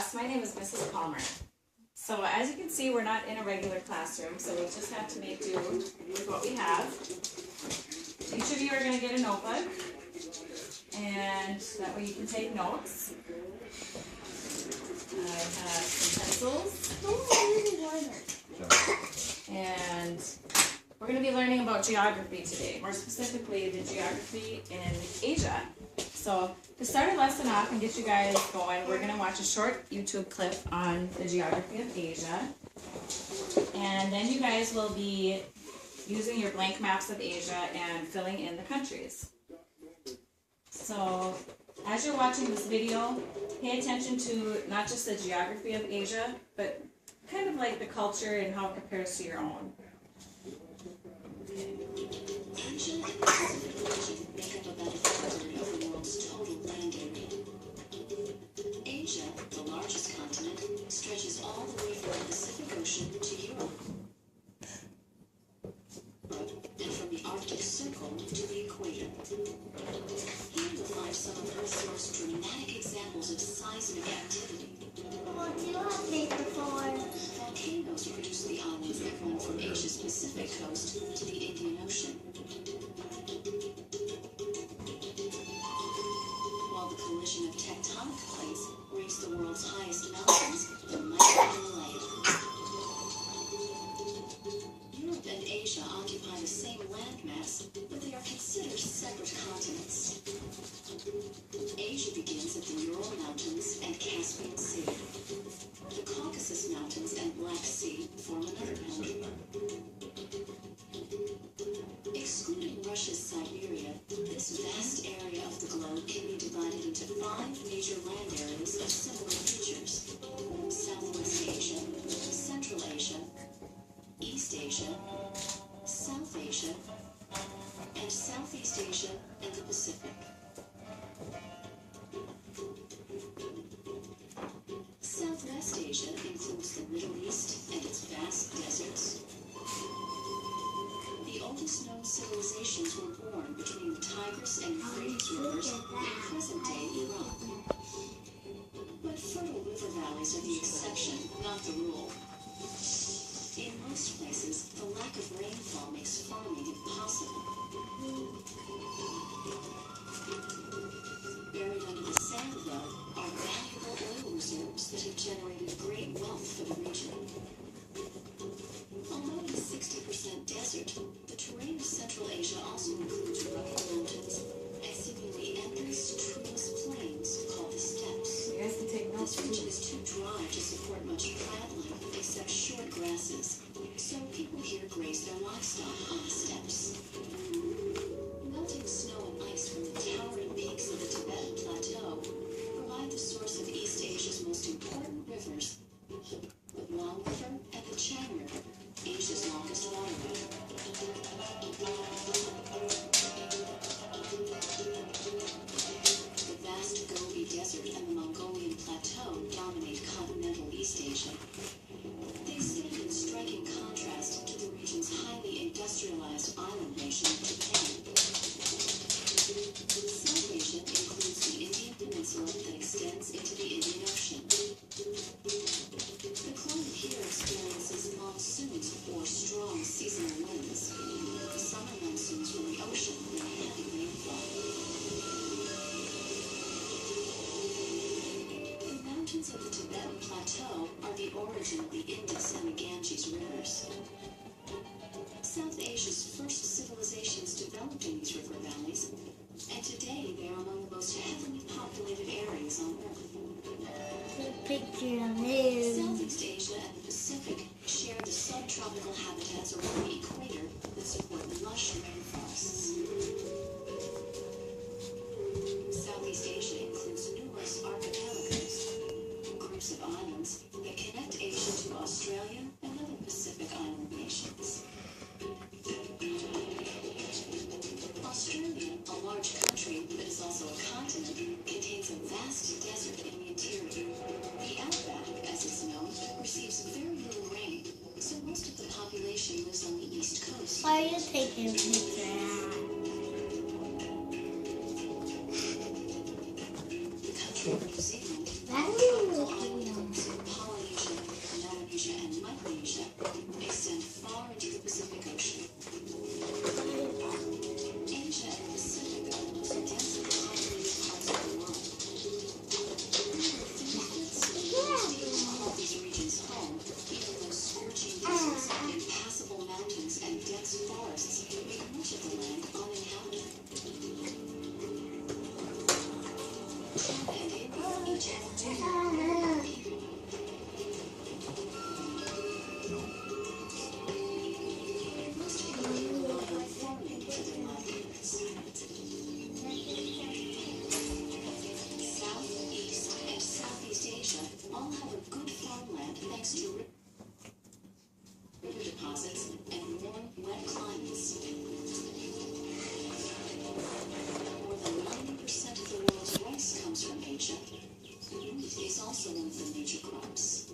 class. My name is Mrs. Palmer. So as you can see, we're not in a regular classroom, so we just have to make do with what we have. Each of you are going to get a notebook, and that way you can take notes. I have some pencils. And we're going to be learning about geography today, more specifically the geography in Asia. So to start our lesson off and get you guys going, we're going to watch a short YouTube clip on the geography of Asia. And then you guys will be using your blank maps of Asia and filling in the countries. So as you're watching this video, pay attention to not just the geography of Asia, but kind of like the culture and how it compares to your own. Asia and the Pacific region make up about a third of the world's total land area. Asia, the largest continent, stretches all the way from the Pacific Ocean to Europe, and from the Arctic Circle to the equator. Here you'll find some of Earth's most dramatic examples of seismic activity. What do you have paper for? Volcanoes produce the islands that run from Asia's Pacific coast to the Indian Ocean. While the collision of tectonic plates raised the world's highest mountains, the mighty Himalaya. Europe and Asia occupy the same landmass, but they are considered separate continents. Asia begins at the Ural Mountains and Caspian Sea. The Caucasus Mountains and Black Sea form another boundary. Excluding Russia's Siberia, this vast area of the globe can be divided into 5 major land areas of similar features: Southwest Asia, Central Asia, East Asia, South Asia, and Southeast Asia and the Pacific. Southwest Asia includes the Middle East and its vast deserts. The oldest known civilizations were born between the Tigris and Euphrates rivers in present-day Iraq. But fertile river valleys are the exception, not the rule. In most places, the lack of rainfall makes farming impossible. Buried under the sand, though, are valuable oil reserves that have generated great wealth for the region. Although it is 60% desert, the terrain of Central Asia also includes rugged mountains and seemingly endless, treeless plains called the steppes. You guys can take notes. This region is too dry to support much plant life except short grasses, so people here graze their livestock on the steppes. Melting snow and ice from the towering peaks of the Tibetan Plateau provide the source of East Asia's most important rivers, the Huang River and the Chang River, Asia's longest waterway. The vast Gobi Desert and the Mongolian Plateau dominate continental East Asia. They stand in striking contrast to the region's highly industrialized island nation, Japan. South Asia includes the Indian Peninsula that extends into the Indian Ocean. The climate here experiences monsoons or strong seasonal winds. The summer monsoons from the ocean bring heavy rainfall. The mountains of the Tibetan Plateau are the origin of the Indus and the Ganges rivers. South Asia's first civilizations developed in these river valleys, and today they are among the most heavily populated areas on Earth. Picture of you. Southeast Asia and the Pacific share the subtropical habitats around the equator that support lush rainforests. Southeast Asia includes numerous archipelagos, groups of islands that connect Asia to Australia and other Pacific island nations. Australia, a large country that is also a continent, contains a vast desert in the interior. The outback, as it's known, receives very little rain, so most of the population lives on the east coast. Why are you taking a picture? The country of New Zealand, That's is also one of the major crops.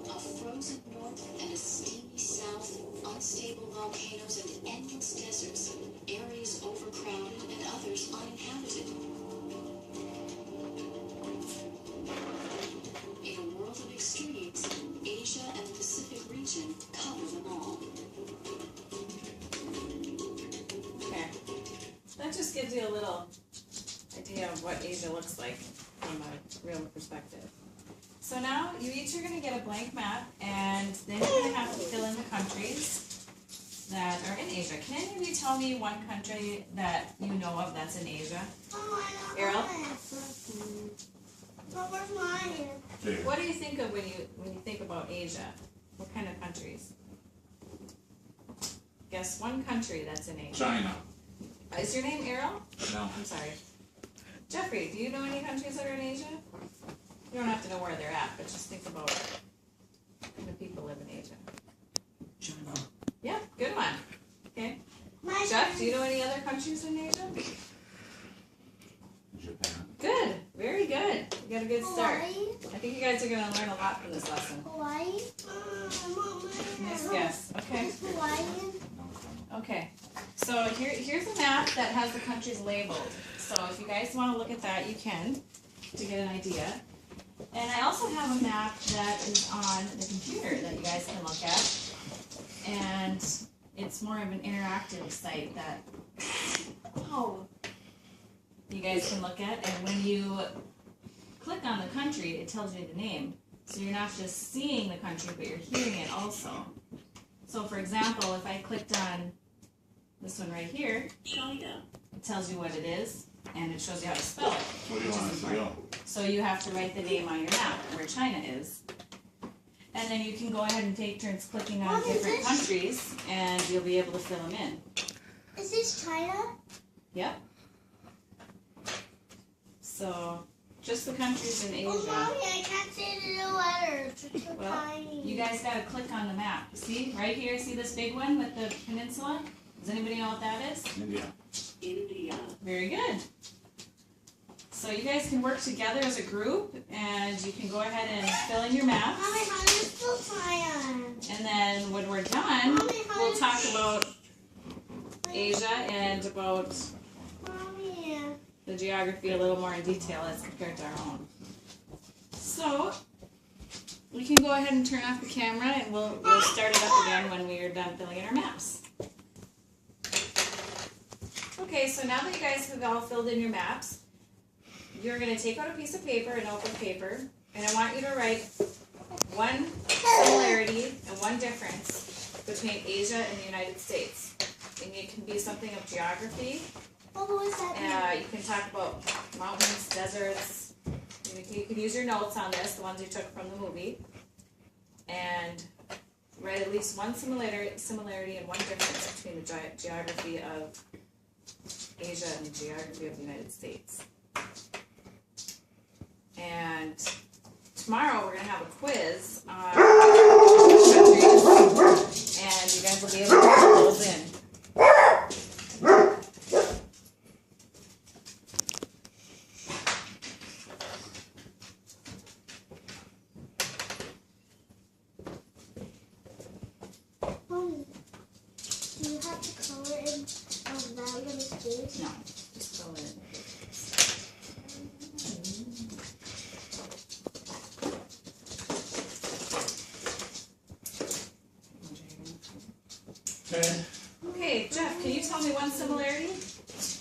A frozen north and a steamy south, unstable volcanoes and endless deserts, areas overcrowded and others uninhabited. In a world of extremes, Asia and the Pacific region cover them all. Okay. That just gives you a little idea of what Asia looks like from a real perspective. So now you each are going to get a blank map, and then you're going to have to fill in the countries that are in Asia. Can any of you tell me one country that you know of that's in Asia? Errol? Where's mine? What do you think of when you think about Asia? What kind of countries? Guess one country that's in Asia. China. Is your name Errol? No. I'm sorry. Jeffrey, do you know any countries that are in Asia? You don't have to know where they're at, but just think about what kind of people live in Asia. China. Yeah, good one. Okay. My Jeff, do you know any other countries in Asia? Japan. Good. Very good. You got a good start. Hawaii? I think you guys are going to learn a lot from this lesson. Hawaii? Nice guess. Okay. Hawaiian? Okay. So here's a map that has the countries labeled. So if you guys want to look at that, you can to get an idea. And I also have a map that is on the computer that you guys can look at. And it's more of an interactive site that you guys can look at. And when you click on the country, it tells you the name. So you're not just seeing the country, but you're hearing it also. So for example, if I clicked on this one right here, China. it tells you what it is, and it shows you how to spell it. What do you which want is us to go? So you have to write the name on your map where China is. And then you can go ahead and take turns clicking on What is different this? countries, and you'll be able to fill them in. Is this China? Yep. So, just the countries in Oh, Asia. Mommy, I can't see the letters. It's so Well, tiny. you guys gotta click on the map. See, right here, see this big one with the peninsula? Does anybody know what that is? India. India. Very good. So you guys can work together as a group, and you can go ahead and fill in your maps. Mommy, how do you spell China? And then when we're done, Mommy, how we'll do talk about Asia and about Mommy. the geography a little more in detail as compared to our own. So, we can go ahead and turn off the camera, and we'll start it up again when we are done filling in our maps. Okay, so now that you guys have all filled in your maps, you're going to take out a piece of paper, an open paper, and I want you to write one similarity and one difference between Asia and the United States. And it can be something of geography. Oh, what does that mean? You can talk about mountains, deserts. You can use your notes on this, the ones you took from the movie, and write at least one similarity and one difference between the geography of Asia and the geography of the United States. And tomorrow we're going to have a quiz on countries, and you guys will be able to fill those in. Mommy, do you have to color in that little space? No, just fill it in. Okay. Okay, Jeff, can you tell me one similarity?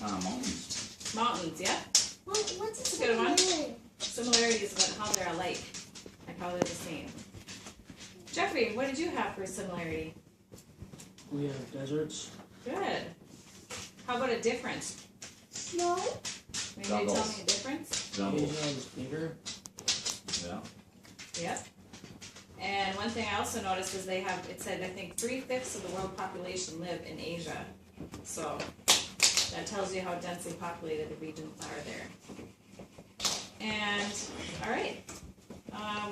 Mountains. Mountains, yeah? What's That's the a good one. similarity? Similarity is about how they're alike, like how they're the same. Jeffrey, what did you have for similarity? We have deserts. Good. How about a difference? Snow? Maybe you tell Jungles. me a difference? Jungle. Asia is bigger. Yeah. Yep. And one thing I also noticed is it said, I think 3/5 of the world population live in Asia. So that tells you how densely populated the regions are there. And, all right.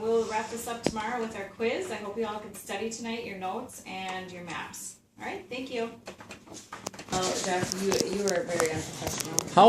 We'll wrap this up tomorrow with our quiz. I hope you all can study tonight, your notes and your maps. All right, thank you. Oh, Jeff, you were very unprofessional. How